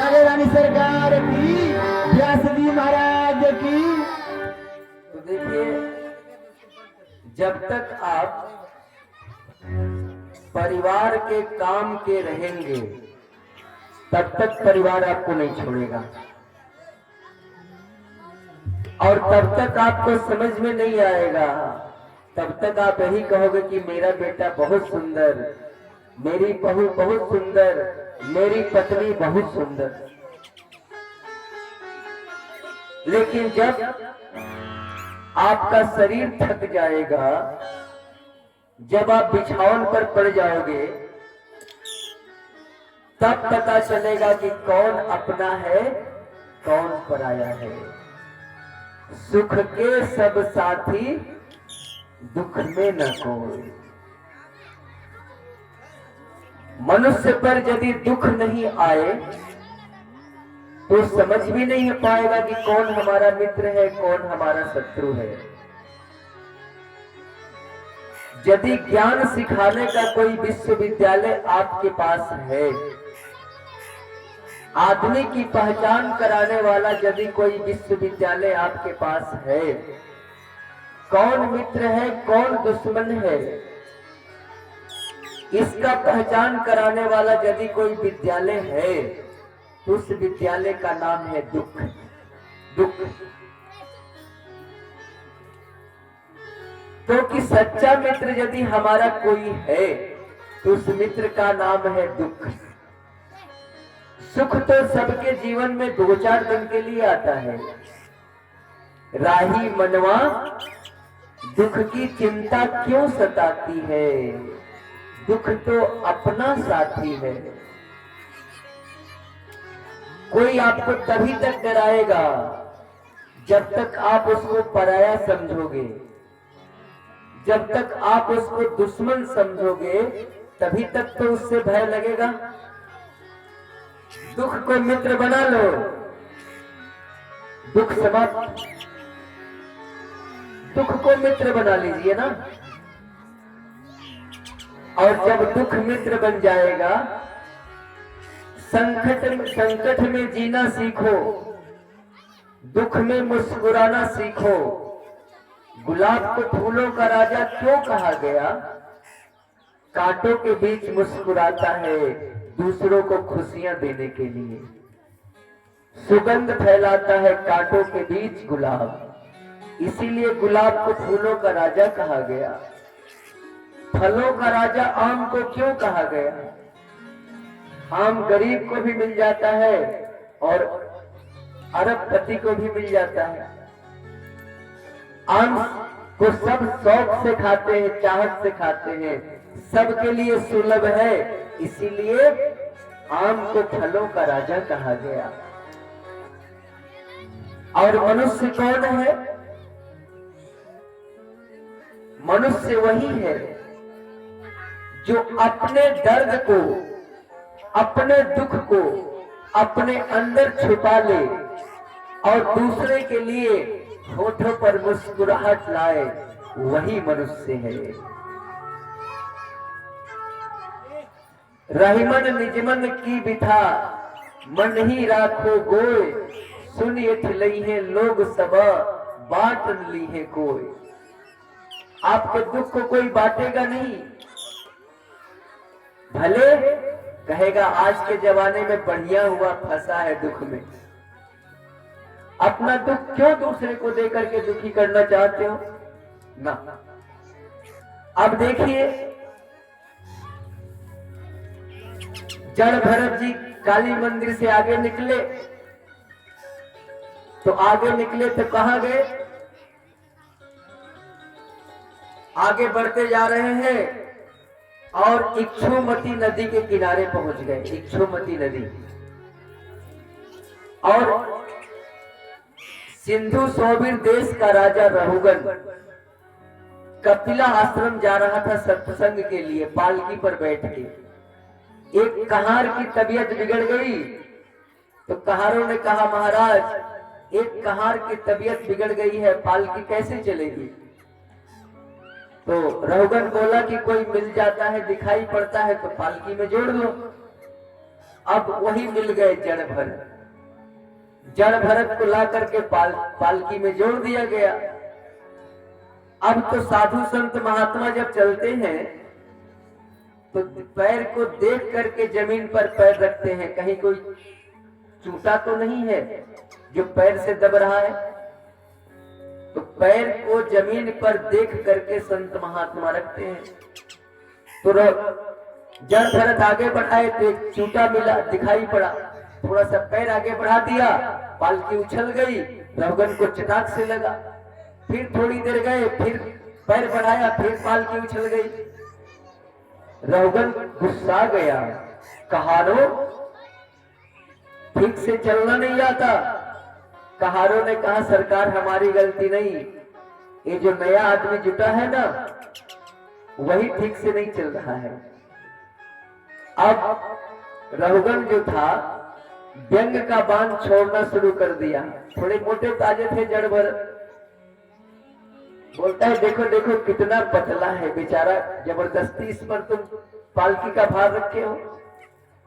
राजा रानी सरकार की, व्यास जी महाराज की। तो देखिए, जब तक आप परिवार के काम के रहेंगे तब तक परिवार आपको नहीं छोड़ेगा, और तब तक आपको समझ में नहीं आएगा, तब तक आप यही कहोगे कि मेरा बेटा बहुत सुंदर, मेरी बहू बहुत सुंदर, मेरी पत्नी बहुत सुंदर। लेकिन जब आपका शरीर थक जाएगा, जब आप बिछावन पर पड़ जाओगे, तब पता चलेगा कि कौन अपना है कौन पराया है। सुख के सब साथी, दुख में न कोई। मनुष्य पर यदि दुख नहीं आए तो समझ भी नहीं पाएगा कि कौन हमारा मित्र है कौन हमारा शत्रु है। यदि ज्ञान सिखाने का कोई विश्वविद्यालय आपके पास है, आदमी की पहचान कराने वाला यदि कोई विश्वविद्यालय आपके पास है, कौन मित्र है कौन दुश्मन है, इसका पहचान कराने वाला यदि कोई विद्यालय है, तो उस विद्यालय का नाम है दुख। दुख तो कि सच्चा मित्र यदि हमारा कोई है तो उस मित्र का नाम है दुख। सुख तो सबके जीवन में 2-4 दिन के लिए आता है। राही मनवा दुख की चिंता क्यों सताती है, दुख तो अपना साथी है। कोई आपको तभी तक डराएगा जब तक आप उसको पराया समझोगे, जब तक आप उसको दुश्मन समझोगे तभी तक तो उससे भय लगेगा। दुख को मित्र बना लो, दुख समाप्त। दुख को मित्र बना लीजिए ना, और जब दुख मित्र बन जाएगा, संकट में जीना सीखो, दुख में मुस्कुराना सीखो। गुलाब को फूलों का राजा क्यों कहा गया? कांटों के बीच मुस्कुराता है दूसरों को खुशियां देने के लिए। सुगंध फैलाता है कांटों के बीच गुलाब, इसीलिए गुलाब को फूलों का राजा कहा गया। फलों का राजा आम को क्यों कहा गया? आम गरीब को भी मिल जाता है और अरबपति को भी मिल जाता है। आम को सब शौक से खाते हैं, चाहत से खाते हैं, सबके लिए सुलभ है, इसीलिए आम को फलों का राजा कहा गया। और मनुष्य कौन है? मनुष्य वही है जो अपने दर्द को, अपने दुख को अपने अंदर छुपा ले और दूसरे के लिए होठों पर मुस्कुराहट लाए, वही मनुष्य है। रहीमन निजमन की बिथा, मन ही राखो गोय, सुन लई है लोग सब, बांट ली है कोई। आपके दुख को कोई बांटेगा नहीं। भले कहेगा आज के जमाने में बढ़िया हुआ फंसा है दुख में, अपना दुख क्यों दूसरे को देकर के दुखी करना चाहते हो ना। अब देखिए, जड़ भरत जी काली मंदिर से आगे निकले, तो आगे निकले तो कहां गए? आगे बढ़ते जा रहे हैं और इक्षुमती नदी के किनारे पहुंच गए। इक्षुमती नदी और सिंधु सोबिर देश का राजा रहुगन कपिला आश्रम जा रहा था सत्संग के लिए, पालकी पर बैठ के। एक कहार की तबीयत बिगड़ गई तो कहारों ने कहा, महाराज एक कहार की तबीयत बिगड़ गई है, पालकी कैसे चलेगी? तो रहुगन बोला कि कोई मिल जाता है, दिखाई पड़ता है तो पालकी में जोड़ लो। अब वही मिल गए जड़ भरत। जड़ भरत को ला करके पालकी में जोड़ दिया गया। अब तो साधु संत महात्मा जब चलते हैं तो पैर को देख करके जमीन पर पैर रखते हैं, कहीं कोई चूटा तो नहीं है जो पैर से दब रहा है। तो पैर को जमीन पर देख करके संत महात्मा रखते हैं। तो जड़ भरत आगे बढ़ाए तो एक चूटा मिला, दिखाई पड़ा, थोड़ा सा पैर आगे बढ़ा दिया, पालकी उछल गई, रहुगन को चटाक से लगा। फिर थोड़ी देर गए, फिर पैर बढ़ाया, फिर पालकी उछल गई। रहुगन गुस्सा गया, कहारो ठीक से चलना नहीं आता। कहारों ने कहा सरकार हमारी गलती नहीं, ये जो नया आदमी जुटा है ना वही ठीक से नहीं चल रहा है। अब रहुगन जो था व्यंग का बाण छोड़ना शुरू कर दिया। थोड़े मोटे ताजे थे जड़ भरत, बोलता है देखो देखो कितना पतला है बेचारा, जबरदस्ती इस पर तुम पालकी का भार रखे हो।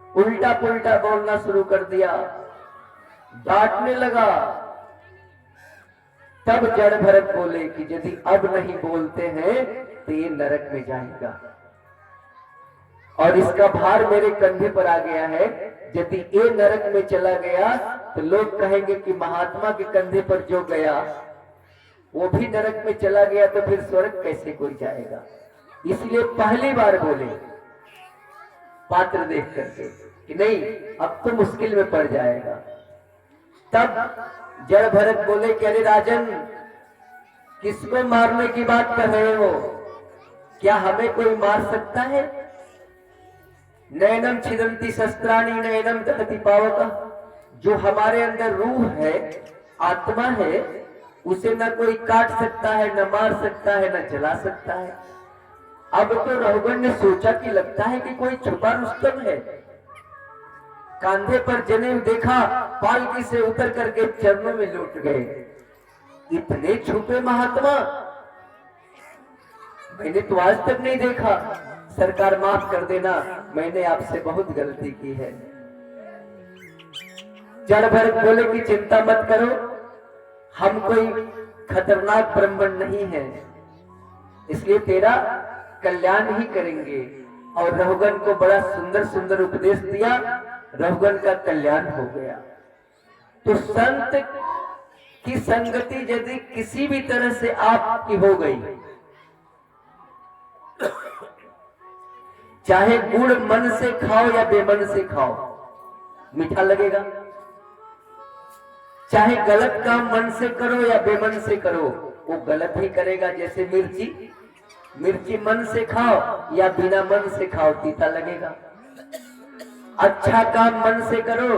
उल्टा पुल्टा बोलना शुरू कर दिया, डांटने लगा। तब जड़ भरत बोले कि यदि अब नहीं बोलते हैं तो ये नरक में जाएगा और इसका भार मेरे कंधे पर आ गया है। यदि ये नरक में चला गया तो लोग कहेंगे कि महात्मा के कंधे पर जो गया वो भी नरक में चला गया, तो फिर स्वर्ग कैसे कोई जाएगा। इसलिए पहली बार बोले पात्र देख करके कि नहीं अब तो मुश्किल में पड़ जाएगा। तब जड़ भरत बोले कि अरे राजन, किसको मारने की बात कर रहे हो? क्या हमें कोई मार सकता है? नैनम छिदंती शस्त्राणी नैनम दहति पावक। जो हमारे अंदर रूह है, आत्मा है, उसे न कोई काट सकता है, न मार सकता है, न जला सकता है। अब तो रहुगन ने सोचा कि लगता है कि कोई छुपा रुस्तम है। कांधे पर जनेऊ देखा, पालकी से उतर करके चरणों में लौट गए। इतने छुपे महात्मा मैंने तो आज तक नहीं देखा। सरकार माफ कर देना, मैंने आपसे बहुत गलती की है। जड़ भरत बोले कि चिंता मत करो, हम कोई खतरनाक ब्राह्मण नहीं है, इसलिए तेरा कल्याण ही करेंगे। और रहुगन को बड़ा सुंदर सुंदर उपदेश दिया, रहुगन का कल्याण हो गया। तो संत की संगति यदि किसी भी तरह से आपकी हो गई, चाहे गुड़ मन से खाओ या बेमन से खाओ, मीठा लगेगा। चाहे गलत काम मन से करो या बेमन से करो, वो गलत ही करेगा। जैसे मिर्ची मन से खाओ या बिना मन से खाओ, तीता लगेगा। अच्छा काम मन से करो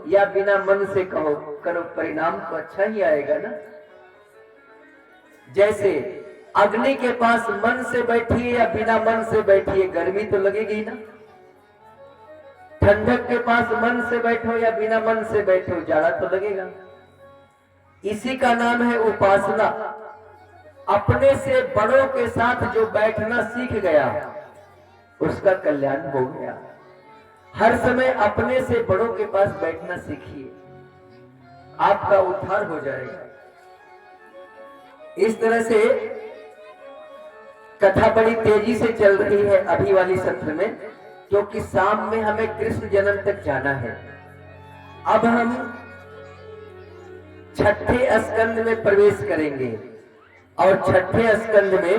या बिना मन से करो, परिणाम तो अच्छा ही आएगा ना। जैसे अग्नि के पास मन से बैठिए या बिना मन से बैठिए, गर्मी तो लगेगी ना। ठंडक के पास मन से बैठो या बिना मन से बैठो, जाड़ा तो लगेगा। इसी का नाम है उपासना। अपने से बड़ों के साथ जो बैठना सीख गया उसका कल्याण हो गया। हर समय अपने से बड़ों के पास बैठना सीखिए, आपका उद्धार हो जाएगा। इस तरह से कथा बड़ी तेजी से चल रही है अभी वाली सत्र में, क्योंकि शाम में हमें कृष्ण जन्म तक जाना है। अब हम छठे स्कंद में प्रवेश करेंगे और छठे स्कंद में